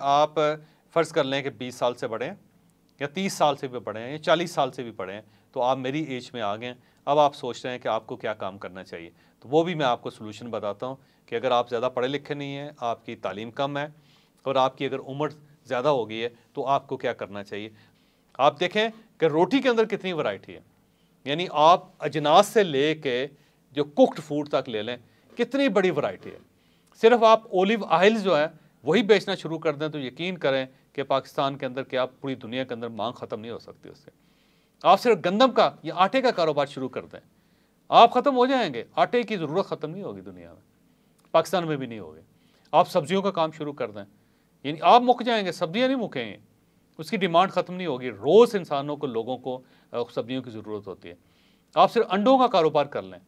आप फ़र्ज़ कर लें कि 20 साल से बड़े हैं या 30 साल से भी बड़े हैं या 40 साल से भी बड़े हैं, तो आप मेरी एज में आ गए हैं। अब आप सोच रहे हैं कि आपको क्या काम करना चाहिए, तो वो भी मैं आपको सोल्यूशन बताता हूँ कि अगर आप ज़्यादा पढ़े लिखे नहीं हैं, आपकी तालीम कम है और आपकी अगर उम्र ज़्यादा हो गई है, तो आपको क्या करना चाहिए। आप देखें कि रोटी के अंदर कितनी वैरायटी है, यानी आप अजनास से ले के जो कुक्ड फूड तक ले लें, कितनी बड़ी वैरायटी है। सिर्फ आप ओलिव ऑयल जो है वही बेचना शुरू कर दें तो यकीन करें कि पाकिस्तान के अंदर क्या पूरी दुनिया के अंदर मांग ख़त्म नहीं हो सकती उससे। आप सिर्फ गंदम का या आटे का कारोबार शुरू कर दें, आप ख़त्म हो जाएंगे। आटे की ज़रूरत ख़त्म नहीं होगी दुनिया में, पाकिस्तान में भी नहीं होगी। आप सब्जियों का काम शुरू कर दें, यानी आप मुक जाएंगे, सब्जियां नहीं मुकेंगी, उसकी डिमांड ख़त्म नहीं होगी। रोज़ इंसानों को, लोगों को सब्जियों की ज़रूरत होती है। आप सिर्फ अंडों का कारोबार कर लें,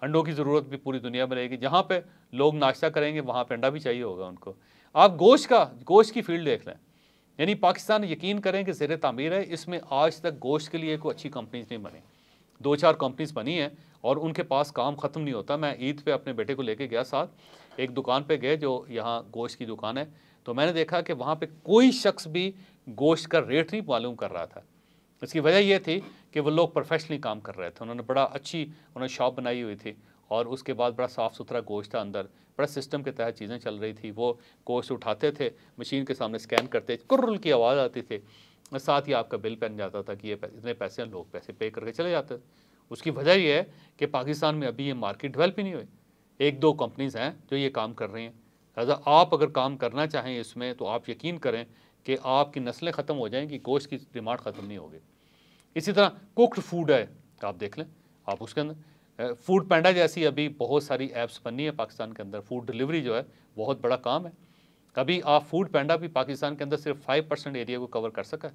अंडों की ज़रूरत भी पूरी दुनिया में रहेगी। जहाँ पे लोग नाश्ता करेंगे वहाँ पे अंडा भी चाहिए होगा उनको। आप गोश्त की फील्ड देख लें, यानी पाकिस्तान यकीन करें कि ज़ेर तामीर है, इसमें आज तक गोश्त के लिए कोई अच्छी कंपनीज नहीं बनी। 2-4 कंपनीज बनी हैं और उनके पास काम ख़त्म नहीं होता। मैं ईद पे अपने बेटे को लेके गया साथ, एक दुकान पे गए जो यहाँ गोश्त की दुकान है, तो मैंने देखा कि वहाँ पे कोई शख्स भी गोश्त का रेट नहीं मालूम कर रहा था। इसकी वजह यह थी कि वो लोग प्रोफेशनली काम कर रहे थे, उन्होंने बड़ा अच्छी उन्होंने शॉप बनाई हुई थी और उसके बाद बड़ा साफ़ सुथरा गोश्त था अंदर, बड़ा सिस्टम के तहत चीज़ें चल रही थी। वो गोश्त उठाते थे, मशीन के सामने स्कैन करते, कुर्रुल की आवाज़ आती थी, साथ ही आपका बिल बन जाता था कि ये इतने पैसे हैं, लोग पैसे पे करके चले जाते थे। उसकी वजह यह है कि पाकिस्तान में अभी ये मार्केट डेवलप ही नहीं हुई। 1-2 कंपनीज़ हैं जो ये काम कर रही हैं। लिहाजा आप अगर काम करना चाहें इसमें तो आप यकीन करें कि आपकी नस्लें ख़त्म हो जाएंगी, गोश्त की डिमांड ख़त्म नहीं होगी। इसी तरह कुक्ड फूड है, आप देख लें, आप उसके अंदर फूड पैंडा जैसी अभी बहुत सारी ऐप्स बनी है पाकिस्तान के अंदर। फूड डिलीवरी जो है बहुत बड़ा काम है। अभी आप फूड पैंडा भी पाकिस्तान के अंदर सिर्फ 5% एरिया को कवर कर सका है।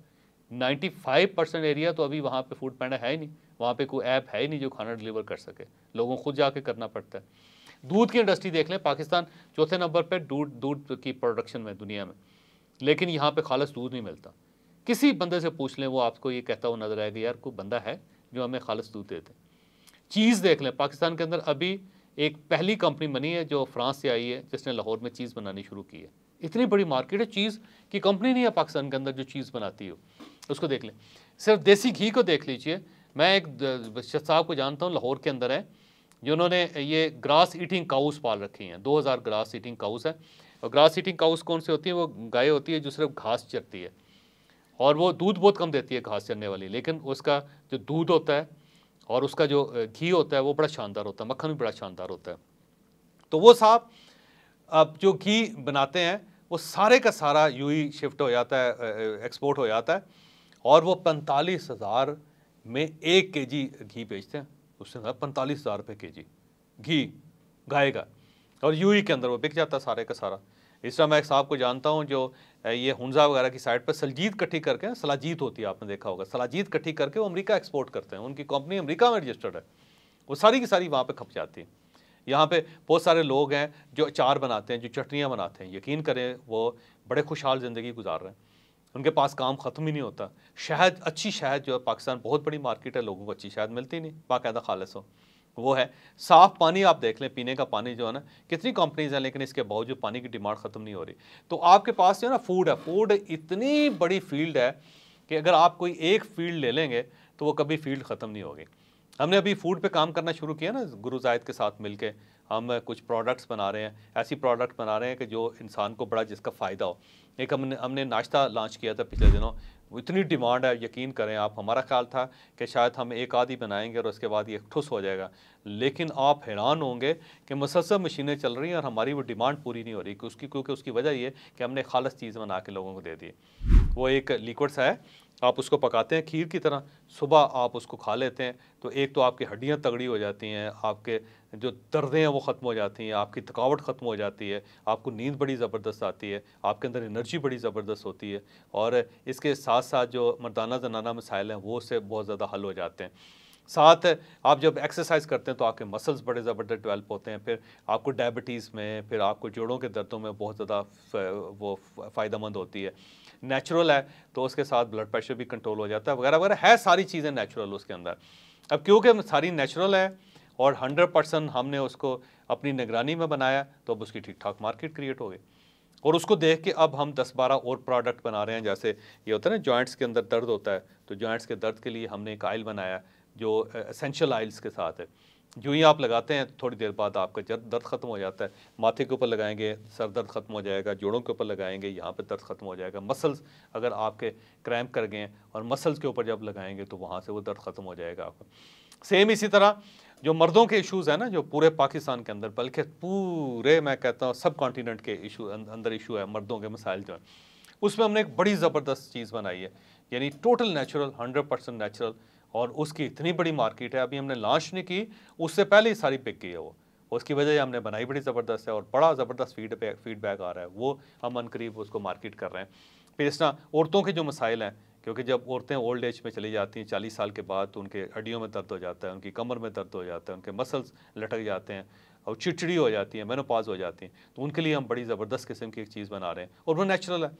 95% एरिया तो अभी वहाँ पे फूड पैंडा है ही नहीं, वहाँ पे कोई ऐप है ही नहीं जो खाना डिलीवर कर सके, लोगों को खुद जाके करना पड़ता है। दूध की इंडस्ट्री देख लें, पाकिस्तान चौथे नंबर पर दूध की प्रोडक्शन में दुनिया में, लेकिन यहाँ पे खालिस दूध नहीं मिलता। किसी बंदे से पूछ लें, वो आपको ये कहता हुआ नजर आएगा, यार कोई बंदा है जो हमें खालिस दूध देते। चीज़ देख लें, पाकिस्तान के अंदर अभी एक पहली कंपनी बनी है जो फ्रांस से आई है, जिसने लाहौर में चीज़ बनानी शुरू की है। इतनी बड़ी मार्केट है, चीज़ की कंपनी नहीं है पाकिस्तान के अंदर जो चीज़ बनाती हो, उसको देख लें। सिर्फ देसी घी को देख लीजिए, मैं एक साहब को जानता हूँ लाहौर के अंदर है, जिन्होंने ये ग्रास ईटिंग काउस पाल रखी हैं। 2000 ग्रास ईटिंग काउस है। और ग्रास ईटिंग काउस कौन सी होती है? वो गाय होती है जो सिर्फ घास चरती है और वो दूध बहुत कम देती है घास चरने वाली, लेकिन उसका जो दूध होता है और उसका जो घी होता है वो बड़ा शानदार होता है, मक्खन भी बड़ा शानदार होता है। तो वो साहब अब जो घी बनाते हैं वो सारे का सारा यूं शिफ्ट हो जाता है, एक्सपोर्ट हो जाता है और वो 45,000 में 1 kg घी बेचते हैं। उससे 45,000 रुपये kg घी गाय का, और यूई के अंदर वो बिक जाता है सारे का सारा। इस तरह मैं एक साहब को जानता हूँ जो ये हुंजा वगैरह की साइड पर सलजीत इकट्ठी करके, सलाजीत होती है आपने देखा होगा, सलाजीत इकट्ठी करके वो अमेरिका एक्सपोर्ट करते हैं। उनकी कंपनी अमेरिका में रजिस्टर्ड है, वो सारी की सारी वहाँ पे खप जाती है। यहाँ पे बहुत सारे लोग हैं जो अचार बनाते हैं, जो चटनियाँ बनाते हैं, यकीन करें वो बड़े खुशहाल ज़िंदगी गुजार रहे हैं, उनके पास काम ख़त्म ही नहीं होता। शहद, अच्छी शहद जो है, पाकिस्तान बहुत बड़ी मार्केट है, लोगों को अच्छी शहद मिलती नहीं बाकायदा खालिस हो, वो है। साफ़ पानी आप देख लें, पीने का पानी जो है ना, कितनी कंपनीज हैं लेकिन इसके बावजूद पानी की डिमांड ख़त्म नहीं हो रही। तो आपके पास जो है ना फूड है, फूड इतनी बड़ी फील्ड है कि अगर आप कोई एक फील्ड ले लेंगे तो वो कभी फील्ड ख़त्म नहीं होगी। हमने अभी फूड पे काम करना शुरू किया ना गुरु जाहिद के साथ मिलके, हम कुछ प्रोडक्ट्स बना रहे हैं, ऐसी प्रोडक्ट बना रहे हैं कि जो इंसान को बड़ा जिसका फ़ायदा हो। एक हमने नाश्ता लॉन्च किया था पिछले दिनों, इतनी डिमांड है, यकीन करें आप, हमारा ख्याल था कि शायद हम एक आधी बनाएंगे और उसके बाद ये ठुस हो जाएगा, लेकिन आप हैरान होंगे कि मुसलसल मशीनें चल रही हैं और हमारी वो डिमांड पूरी नहीं हो रही। क्योंकि उसकी वजह ये कि हमने खालिस चीज़ बना के लोगों को दे दी। वो एक लिक्विड सा है, आप उसको पकाते हैं खीर की तरह, सुबह आप उसको खा लेते हैं तो एक तो आपकी हड्डियां तगड़ी हो जाती हैं, आपके जो दर्दें हैं वो ख़त्म हो जाती हैं, आपकी थकावट ख़त्म हो जाती है, आपको नींद बड़ी ज़बरदस्त आती है, आपके अंदर एनर्जी बड़ी ज़बरदस्त होती है, और इसके साथ साथ जो मर्दाना जनाना मसाइल हैं वो उससे बहुत ज़्यादा हल हो जाते हैं। साथ आप जब एक्सरसाइज करते हैं तो आपके मसल्स बड़े ज़बरदस्त डेवलप होते हैं, फिर आपको डायबिटीज़ में, फिर आपको जोड़ों के दर्दों में बहुत ज़्यादा वो फ़ायदेमंद होती है। नेचुरल है तो उसके साथ ब्लड प्रेशर भी कंट्रोल हो जाता है, वगैरह वगैरह है, सारी चीज़ें नेचुरल उसके अंदर। अब क्योंकि सारी नेचुरल है और 100% हमने उसको अपनी निगरानी में बनाया तो अब उसकी ठीक ठाक मार्केट क्रिएट हो गई। और उसको देख के अब हम 10-12 और प्रोडक्ट बना रहे हैं। जैसे ये होता है ना, जॉइंट्स के अंदर दर्द होता है, तो जॉइंट्स के दर्द के लिए हमने एक आयल बनाया जो एसेंशियल आयल्स के साथ है। जो ही आप लगाते हैं थोड़ी देर बाद आपका दर्द ख़त्म हो जाता है। माथे के ऊपर लगाएंगे सर दर्द ख़त्म हो जाएगा, जोड़ों के ऊपर लगाएंगे यहाँ पे दर्द ख़त्म हो जाएगा। मसल्स अगर आपके क्रैम्प कर गए हैं और मसल्स के ऊपर जब लगाएंगे तो वहाँ से वो दर्द ख़त्म हो जाएगा आपका। सेम इसी तरह जो मर्दों के इश्यूज़ हैं ना, जो पूरे पाकिस्तान के अंदर, बल्कि पूरे मैं कहता हूँ सब कॉन्टिनेंट के इशू अंदर इशू है, मर्दों के मसाइल जो हैं, उसमें हमने एक बड़ी ज़बरदस्त चीज़ बनाई है, यानी टोटल नेचुरल, 100% नेचुरल। और उसकी इतनी बड़ी मार्केट है, अभी हमने लॉन्च नहीं की, उससे पहले ही सारी पिक गई है वो। उसकी वजह हमने बनाई बड़ी ज़बरदस्त है और बड़ा ज़बरदस्त फीडबैक आ रहा है, वो हम अनकरीब उसको मार्केट कर रहे हैं। फिर इस तरह औरतों के जो मसाइल हैं, क्योंकि जब औरतें ओल्ड एज में चली जाती हैं 40 साल के बाद, तो उनके हड्डियों में दर्द हो जाता है, उनकी कमर में दर्द हो जाता है, उनके मसल्स लटक जाते हैं और चिड़चिड़ी हो जाती है, मेनोपॉज हो जाती हैं, तो उनके लिए हम बड़ी ज़बरदस्त किस्म की एक चीज़ बना रहे हैं और वो नेचुरल है।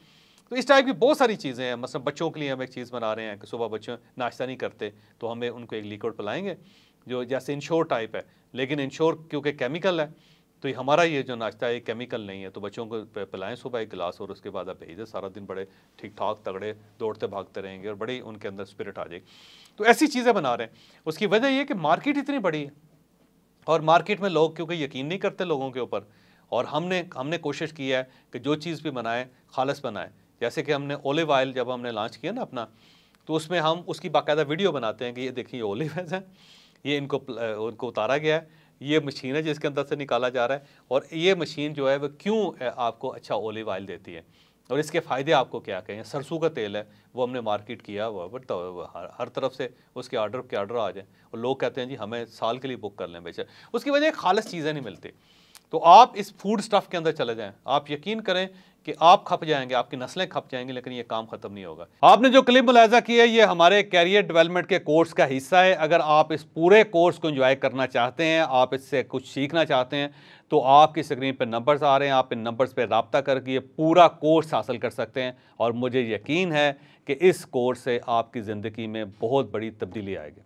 तो इस टाइप की बहुत सारी चीज़ें हैं। मतलब बच्चों के लिए हम एक चीज़ बना रहे हैं कि सुबह बच्चे नाश्ता नहीं करते तो हमें उनको एक लिक्विड पिलाएंगे जो जैसे इंश्योर टाइप है, लेकिन इंश्योर क्योंकि केमिकल है तो ये हमारा ये जो नाश्ता है केमिकल नहीं है, तो बच्चों को पिलाएं सुबह एक गिलास और उसके बाद आप भेजें, सारा दिन बड़े ठीक ठाक तगड़े दौड़ते भागते रहेंगे और बड़ी उनके अंदर स्पिरिट आ जाएगी। तो ऐसी चीज़ें बना रहे हैं। उसकी वजह ये कि मार्केट इतनी बड़ी है और मार्केट में लोग क्योंकि यकीन नहीं करते लोगों के ऊपर, और हमने कोशिश की है कि जो चीज़ भी बनाए खालिस बनाए। जैसे कि हमने ओलिव ऑयल जब हमने लॉन्च किया ना अपना, तो उसमें हम उसकी बाकायदा वीडियो बनाते हैं कि ये देखिए ओलिव है, ये उनको उतारा गया है, ये मशीन है जिसके अंदर से निकाला जा रहा है, और ये मशीन जो है वो क्यों आपको अच्छा ओलिव ऑयल देती है और इसके फ़ायदे आपको क्या कहें। सरसों का तेल है वो हमने मार्केट किया हुआ, बट तो हर तरफ से उसके ऑर्डर आ जाए और लोग कहते हैं जी हमें साल के लिए बुक कर लें बेशक। उसकी वजह खालिस चीज़ें नहीं मिलती। तो आप इस फूड स्टफ़ के अंदर चले जाएं, आप यकीन करें कि आप खप जाएंगे, आपकी नस्लें खप जाएंगी, लेकिन ये काम खत्म नहीं होगा। आपने जो क्लिप मुलाहिजा की है ये हमारे कैरियर डेवलपमेंट के कोर्स का हिस्सा है। अगर आप इस पूरे कोर्स को एंजॉय करना चाहते हैं, आप इससे कुछ सीखना चाहते हैं, तो आपकी स्क्रीन पर नंबर्स आ रहे हैं, आप इन नंबर्स पर रब्ता करके ये पूरा कोर्स हासिल कर सकते हैं और मुझे यकीन है कि इस कोर्स से आपकी ज़िंदगी में बहुत बड़ी तब्दीली आएगी।